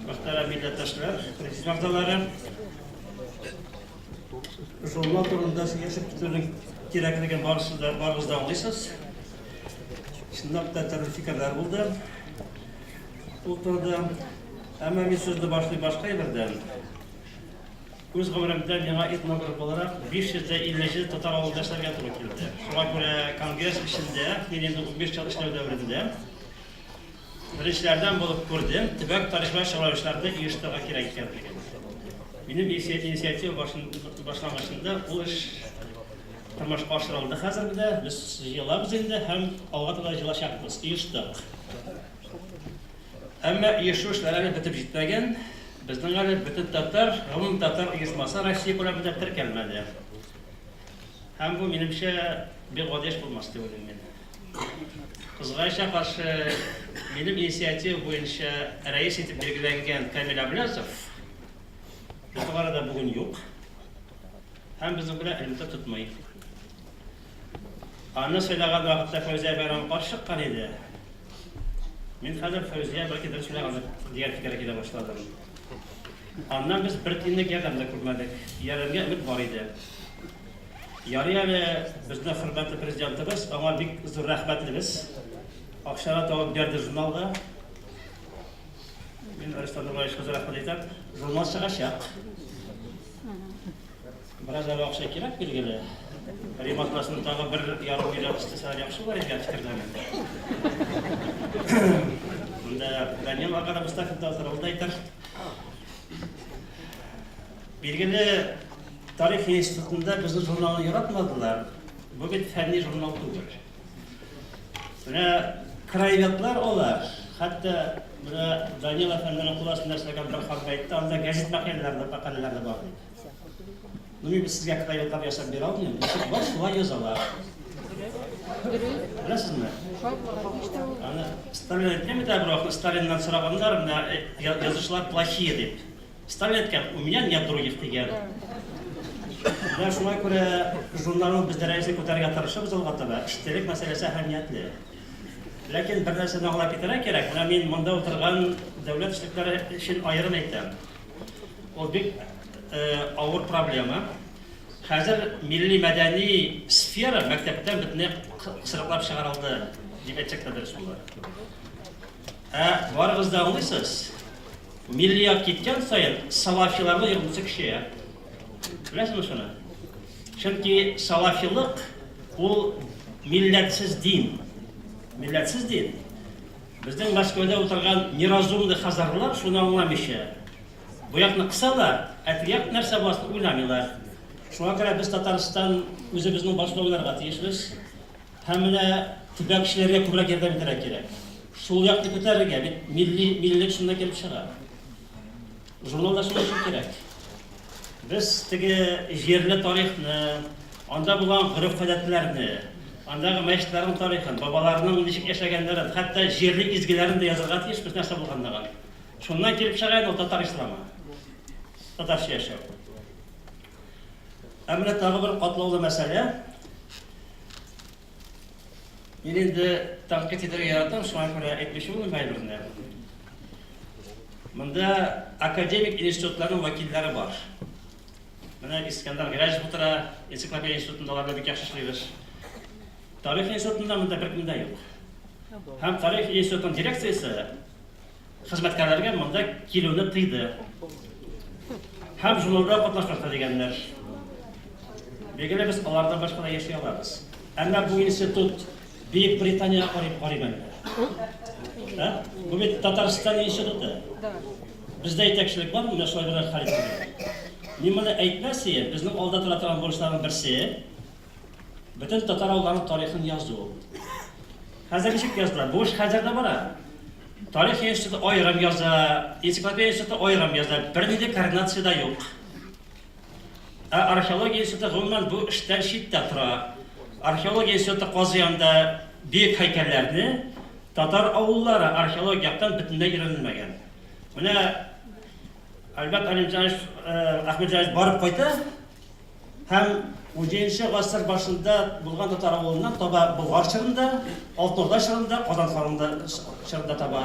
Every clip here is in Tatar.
Muhterem millettaşlar, prezident ағзалары, журнал турында сөйлесіп кетудің керектігін барыңызда аңлайсыз. Шындап та түрлі пікірлер болды. Бұл турда әмма мен сөзді башқа ерден. Өз ғұмырымда меңа этнограф olarak 557 татар ауылдашларға туры келді. Шуңа күрә конгресс ішінде, мен енді 15 жыл эшләү дәврендә біріншілерден болып көрдім, төбәк тарихи чыгарылышларда оештырырга кирәк икәнлеген. Минем инициатива башлангычында ул эш тормышка ашырылды. Хәзергә без җыелабыз инде һәм алга таба җыелачакбыз. Оештык. Әмма оешу эшләре бетеп җитмәгән. Безнең әле бөтен татар, гомум татар оешмасы Россия күләмендә теркәлмәде. Һәм бу минемчә бик гадиш булмас дип уйлыйм мин. Кызгайча каршы минем инициатива буенча рәис итеп билгеләнгән Камил Аблязов безнең арада бүген юк. Һәм безнең белән элемтә тотмый. Аны сөйләгән вакытта Фәүзия Байрам каршы чыккан иде. Мин хәзер Фәүзия бәлки дөрес сөйләгән дигән фикергә килә башладым. Аннан без бер тинлек ярдәм дә күрмәдек. Ярдәмгә өмет бар иде. Ярый әле безнең хөрмәтле президентыбыз, аңа бик зур рәхмәтлебез. Акчаны табып бирде журналга. Мин Арыстан Нураевичка рәхмәт әйтәм. Журнал чыгачак. Бераз әле акча кирәк билгеле. Ремонтласын тагы 1,5 миллион истесә яхшы булыр дигән фикердәмен. Монда Данил ага да Мустафин тазарылды әйтер. Билгеле Тарих институтында безнең журналны яратмадылар. Бу бит фәнни журнал түгел. Менә краеведлар алар. Хәтта менә Данил әфәнденең куласында эшләгән бер хат әйтте, анда гәзит мәкаләләр бар. Мин сезгә краеведлар ясап бирә алмыйм. Бар шулай язалар. Беләсезме? Аны Сталин әйтмәде дә, Сталиннан сораганнар, менә язучылар плохие дип. Сталин әйткән, у меня нет других дигән. Менә шуңа күрә журналны без дәрәҗәгә күтәрергә тырышабыз алга таба. Эштәлек мәсьәләсе әһәмиятле. Ләкин бер нәрсәне аңлап китәргә кирәк. Менә мин монда утырган дәүләт эшлекләре өчен аерым әйтәм. Ул бик авыр проблема. Хәзер милли мәдәни сфера мәктәптән бөтенләй кысрыклап чыгарылды дип әйтсәк тә дөрес булыр. Барыгыз да аңлыйсыз. Миллият киткән саен салафиларга йөрмәсе кешегә. Беләсезме шуны? Чөнки салафилык ул милләтсез дин. Милләтсез дин. Безнең Мәскәүдә утырган неразумлы хазарлар шуны аңламыйча. Бу якны кысалар, әтрият нәрсә басып уйламыйлар. Шуңа күрә без Татарстан үзебезнең башлауларга тиешбез. Һәм менә төбәкчеләргә күбрәк ярдәм итәргә кирәк. Шул якны күтәрергә, бит миллилек шунда килеп чыга. Журналда шуны кирәк. Biz теге җирле тарихны, анда булган гөреф-гадәтләрне, андагы мәчетләрнең тарихын, бабаларның ничек яшәгәннәрен, хәтта җирле изгеләрен дә язарга тиешбез нәрсә булганлыгын. Шуннан килеп чыган ул татар исламы. Татарча яшәү. Әмма тагы бер катлаулы мәсьәлә. Мин инде тәнкыйть итәргә яратам, шуңа күрә әйтмешем булмый бәйләрендә. Монда академик институтларның вәкилләре бар. Менә Искәндәр Гәрәҗев утыра, энциклопедия институтында аларда бик яхшы эшлибез. Тарих институтында монда беркем дә юк. Һәм тарих институтының дирекциясе хезмәткәрләргә монда килүне тыйды. Һәм журналда катнашмакта дигәннәр. Бигеле без алардан башка да яши алабыз. Әмма бу институт Бөек Британия карый мәнә. Бу бит Татарстан институты. Бездә итәкчелек бар, менә шулай бер хәл ителде. Мин моны әйтмәсәм, безнең алда тора торган бурычларның берсе бөтен татар авылларының тарихын язу. Хәзер ничек язылар? Бу эш хәзердә бара. Тарих институты аерым яза, энциклопедия институты аерым яза, бернинди координация юк. Археология институты гомумән бу эштән читтә тора. Археология институты казыянда бик һәйкәлләрне татар авыллары археологиядан бөтенләй өйрәнелмәгән. Менә Әлбәт Ахмеджанов барып кайта һәм 17 гасыр башында булган татар авылыннан таба Болгар чорында, Алтын Орда чорында, Казан чорында таба.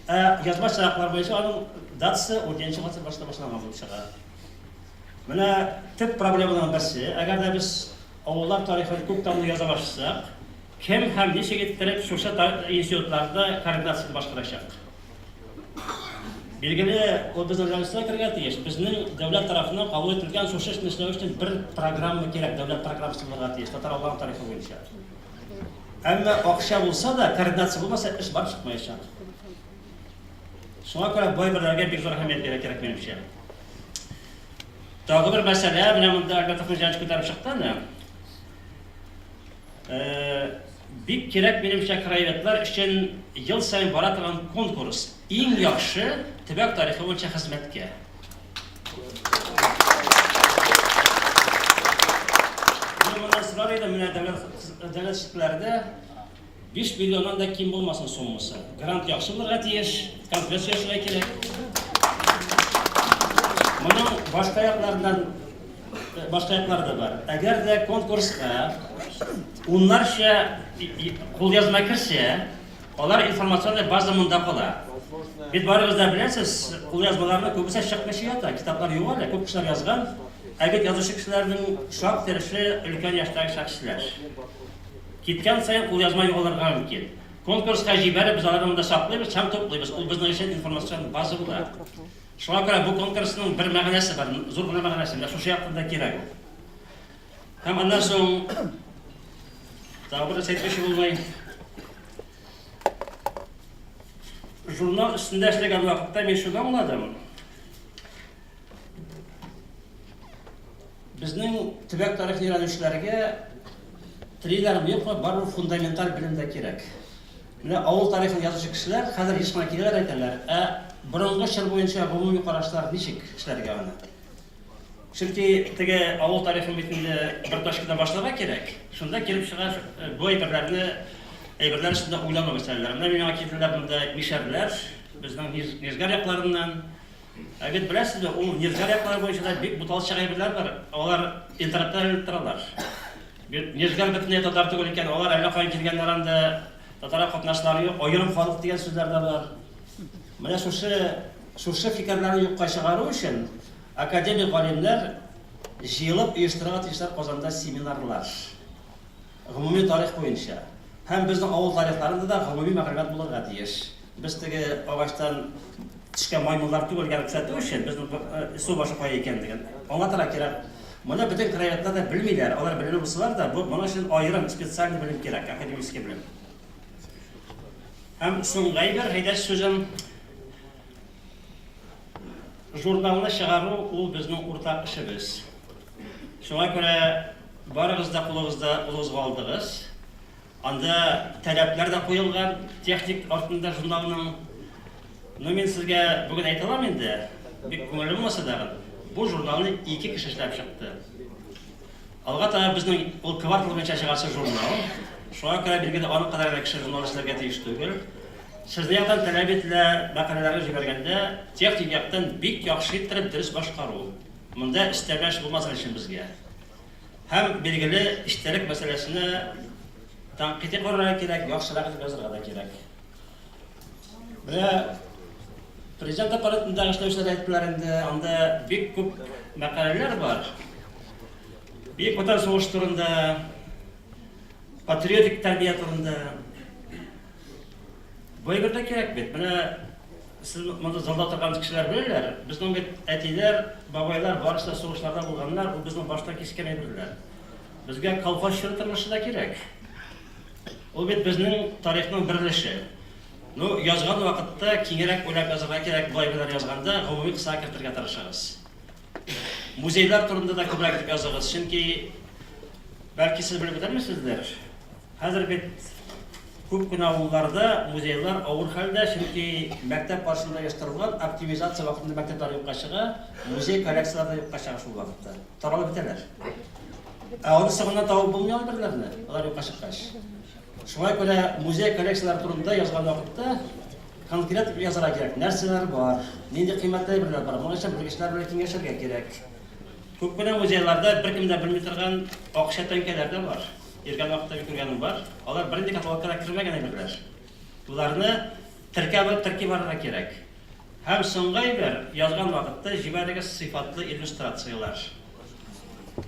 Язма чыраклар буенча аның датасы 10 гасыр башында башланган булып чыга. Менә төп проблеманың берсе, әгәр дә без авыллар тарихын күп таңны яза башласак, кем һәм ничек иттереп шушы институтларда координацияны башкарачак? Билгеле, ул безнең дәүләткә кергән тиеш. Безнең дәүләт тарафыннан кабул ителгән шушы эшне эшләү өчен бер программа кирәк, дәүләт программасы булырга тиеш, татар авыллар тарихы буенча. Әмма акча булса да, координация булмаса, эш барып чыкмаячак. Шуңа күрә бу әйберләргә бик зур әһәмият бирә кирәк минемчә. Тагы бер мәсьәлә, менә монда Агатов Мөҗәнч күтәреп чыкты. Бик кирәк минемчә краеведлар өчен ел сайын бара торган конкурс. Иң яхшы төбәк тарихы буенча хезмәткә. Монда сорар идем, менә дәүләт шикләрдә 5 миллионнан да ким булмасын суммасы. Грант яхшы булырга тиеш, конкурс яшәргә кирәк. Моның башка яклары да бар. Әгәр дә конкурска уннарча кулъязма керсә, алар информационный база монда кала. Бит барыгыз да беләсез, кулъязмаларны күбесе чыкмыйча ята, китаплар юк әле, күп кешеләр язган. Әгәр язучы кешеләрнең шак тиреши өлкән яшьтәге шәхесләр. Киткән саен кулъязма югалырга мөмкин. Конкурска җибәреп без аларны монда саклыйбыз, һәм туплыйбыз. Ул безнең өчен информацион база була. Шуңа күрә бу конкурсның бер мәгънәсе бар, зур бер мәгънәсе, менә шушы яктында кирәк. Һәм аннан соң тагы бер әйтмәкче булмай. Журнал өстендә эшләгән вакытта мин шуны аңладым. Безнең төбәк тарихы өйрәнүчеләргә триллер юкмы, бары фундаменталь белем дә кирәк. Менә авыл тарихын язучы кешеләр хәзер ешма киләләр әйтәләр. Борынгы чор буенча гомуми карашлар ничек эшләргә аны? Чөнки теге авыл тарихын битендә бер точкадан башларга кирәк. Шунда килеп чыга бу әйберләр өстендә уйлану мәсьәләләр. Менә миңа китерделәр монда мишәрләр, безнең Нижгар якларыннан. Бит беләсезме, ул Нижгар яклары буенча да бик буталчык әйберләр бар. Алар интернеттан торалар. Нижгар бөтенләй татар түгел икән, алар әллә кайдан килгәннәр анда татар катнашлары юк, аерым халык дигән сүзләр дә бар. Менә шушы фикерләрне юкка чыгару өчен академик галимнәр җыелып оештырырга тиешләр Казанда семинарлар. Гомуми тарих буенча. Һәм безнең авыл тарихларында да гомуми мәгълүмат булырга тиеш. Без теге агачтан төшкән маймыллар түгелгән күрсәтү өчен безнең су башы кая икәнлеген аңлатырга кирәк. Моны бөтен краеведлар да белмиләр. Алар белеп булсалар да, бу моның өчен аерым специаль белем кирәк, академик белем. Һәм соңгы бер хәйдәш сүзем журналны чыгару ул безнең уртак эшебез. Шуңа күрә барыгыз да кулыгызга алдыгыз. Анда таләпләр дә куелган техник артында журналның. Мен сезгә бүген әйтә алам инде. Бик күңелле булмаса да, бу журналны 2 кеше эшләп чыкты. Алга таба безнең ул квартал буенча чыгарсы журнал. Шуңа күрә билгеле аның кадәр дә кеше журнал эшләргә тиеш түгел. Сездә яктан таләп ителә мәкаләләргә җибәргәндә техник яктан бик яхшы иттереп дөрес башкару. Монда истәбәш булмасын өчен безгә. Һәм билгеле истәлек мәсьәләсенә тәнкыйть карарга кирәк, яхшырак язарга да кирәк. Менә президент аппаратында эшләүчеләр әйттеләр инде, анда бик күп мәкаләләр бар. Бик ватан сугыш турында, патриотик тәрбия турында. Бу әйберләр кирәк бит. Менә сез монда залда торган кешеләр беләләр, безнең бит әтиләр, бабайлар барысы сугышларда булганнар, ул безнең башта кискән әйберләр. Безгә колхоз тормышы да кирәк. Ул бит безнең тарихның бер өлеше. Язган вакытта киңрәк уйлап язарга кирәк, бу әйберләр язганда гомуми кыса кертергә тырышабыз. Музейлар турында да күбрәк итеп языгыз, чөнки бәлки сез белеп бетермисездер. Хәзер бит күп кенә авылларда музейлар авыр хәлдә, чөнки мәктәп каршында оештырылган оптимизация вакытында мәктәпләр юкка чыга, музей коллекциялары да юкка чыга шул вакытта. Таралып бетәләр. Аны сагына табып булмый албырларны, алар юкка чыккач. Шуңа күрә музей коллекциялары турында язган вакытта конкрет язарга кирәк. Нәрсәләр бар, нинди кыйммәтле әйберләр бар, моның өчен белгечләр белән киңәшергә кирәк. Күп кенә музейларда бер кем дә белми торган акча тәңкәләр дә бар. Иргән вакытта күргәнем бар. Алар бернинди каталогка кертмәгән әйберләр. Уларны теркәп барырга кирәк. Һәм соңгы әйбер язган вакытта җибәрегез сыйфатлы иллюстрациялар.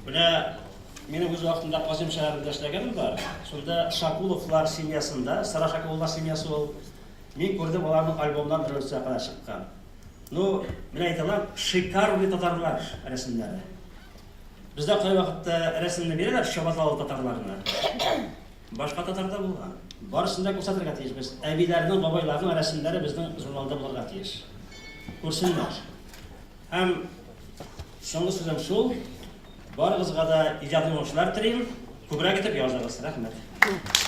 Менә минем үз вакытында Казым шәһәрендә эшләгәнем бар. Шунда Шакуловлар семьясында, Сара Шакуловлар семьясы ул. Мин күрдем аларның альбомнан беренче кадәр чыккан. Ну, менә әйтәләр, шикарный татарлар рәсемнәре. Бездә кай вакытта рәсемне бирәләр Шабатлы татарларына. Башка татарда булган. Барысында күрсәтергә тиешбез. Әбиләрнең, бабайларның рәсемнәре безнең журналда булырга тиеш. Күрсеннәр. Һәм соңгы сүзем шул. Барыгызга да иҗади уңышлар телим. Күбрәк итеп языгыз. Рәхмәт.